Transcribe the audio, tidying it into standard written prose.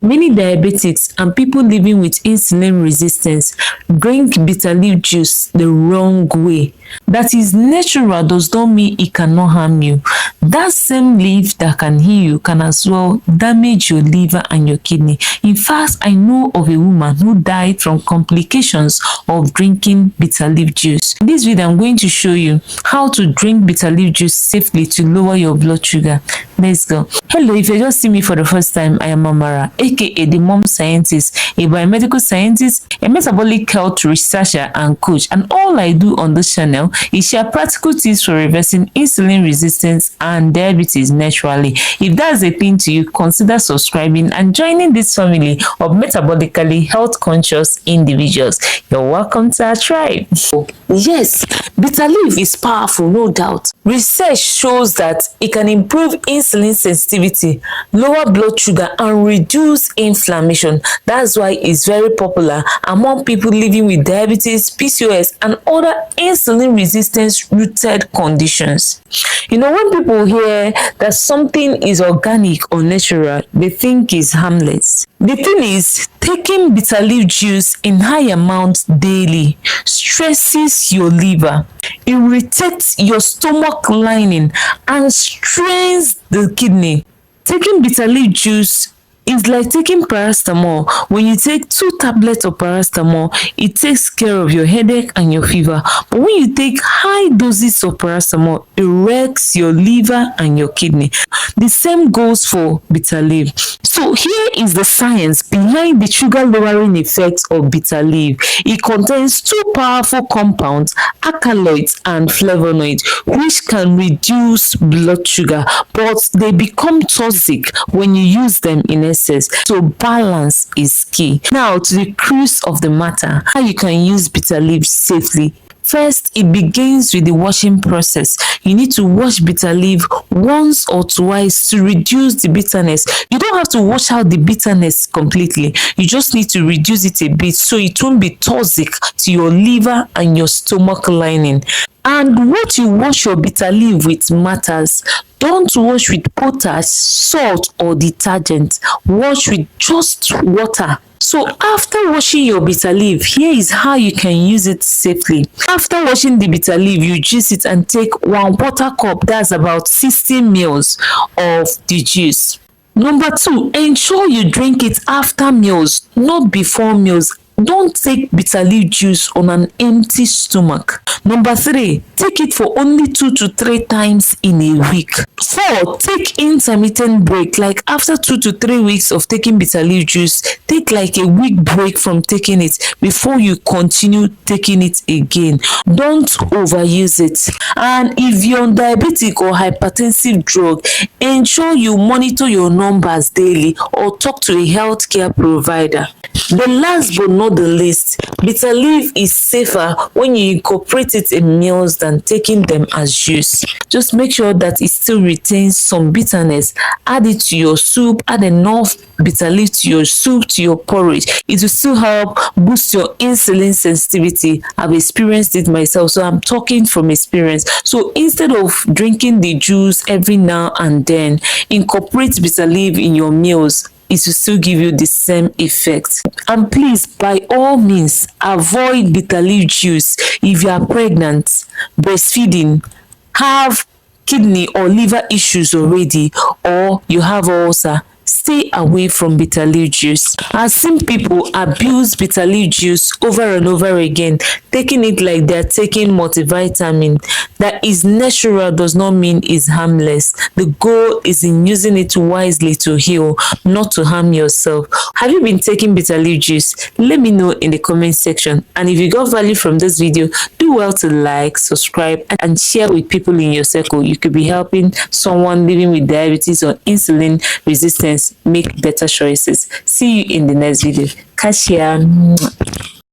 Many diabetics and people living with insulin resistance drink bitter leaf juice the wrong way. That is natural does not mean it cannot harm you. That same leaf that can heal you can as well damage your liver and your kidney. In fact, I know of a woman who died from complications of drinking bitter leaf juice. In this video, I'm going to show you how to drink bitter leaf juice safely to lower your blood sugar. Let's go. Hello, if you just see me for the first time, I am Amara, aka the Mom Scientist, a biomedical scientist, a metabolic health researcher and coach, and all I do on this channel is share practical tips for reversing insulin resistance and diabetes naturally. If that's a thing to you, consider subscribing and joining this family of metabolically health conscious individuals. You're welcome to our tribe. Yes, bitter leaf is powerful, no doubt. Research shows that it can improve insulin sensitivity, lower blood sugar, and reduce inflammation. That's why it's very popular among people living with diabetes, PCOS, and other insulin resistance rooted conditions. You know, when people hear that something is organic or natural, they think it's harmless. The thing is, taking bitter leaf juice in high amounts daily stresses your liver, irritates your stomach lining, and strains the kidney. Taking bitter leaf juice is like taking paracetamol. When you take 2 tablets of paracetamol, it takes care of your headache and your fever. But when you take high doses of paracetamol, it wrecks your liver and your kidney. The same goes for bitter leaf. So here is the science behind the sugar lowering effects of bitter leaf. It contains 2 powerful compounds, alkaloids and flavonoids, which can reduce blood sugar, but they become toxic when you use them in excess. So balance is key. Now to the crux of the matter, how you can use bitter leaf safely. First, it begins with the washing process. You need to wash bitter leaf once or twice to reduce the bitterness. You don't have to wash out the bitterness completely. You just need to reduce it a bit so it won't be toxic to your liver and your stomach lining. And what you wash your bitter leaf with matters. Don't wash with potash, salt, or detergent. Wash with just water. So after washing your bitter leaf, here is how you can use it safely. After washing the bitter leaf, you juice it and take 1 water cup. That's about 60 ml of the juice. Number 2, ensure you drink it after meals, not before meals. Don't take bitter leaf juice on an empty stomach. Number 3, take it for only 2 to 3 times in a week. 4, take intermittent break. Like after 2 to 3 weeks of taking bitter leaf juice, take like a week break from taking it before you continue taking it again. Don't overuse it. And if you're on diabetic or hypertensive drug, ensure you monitor your numbers daily or talk to a healthcare provider. The last but not the least, bitter leaf is safer when you incorporate it in meals than taking them as juice. Just make sure that it still retains some bitterness. Add it to your soup, add enough bitter leaf to your soup, to your porridge. It will still help boost your insulin sensitivity. I've experienced it myself, so I'm talking from experience. So instead of drinking the juice every now and then, incorporate bitter leaf in your meals. It will still give you the same effect. And please, by all means, avoid bitter leaf juice if you are pregnant, breastfeeding, have kidney or liver issues already, or you have ulcer. Stay away from bitter leaf juice. I've seen people abuse bitter leaf juice over and over again, taking it like they're taking multivitamin. That is natural does not mean it's harmless. The goal is in using it wisely to heal, not to harm yourself. Have you been taking bitter leaf juice? Let me know in the comment section. And if you got value from this video, do well to like, subscribe, and share with people in your circle. You could be helping someone living with diabetes or insulin resistance make better choices. See you in the next video. Catch ya.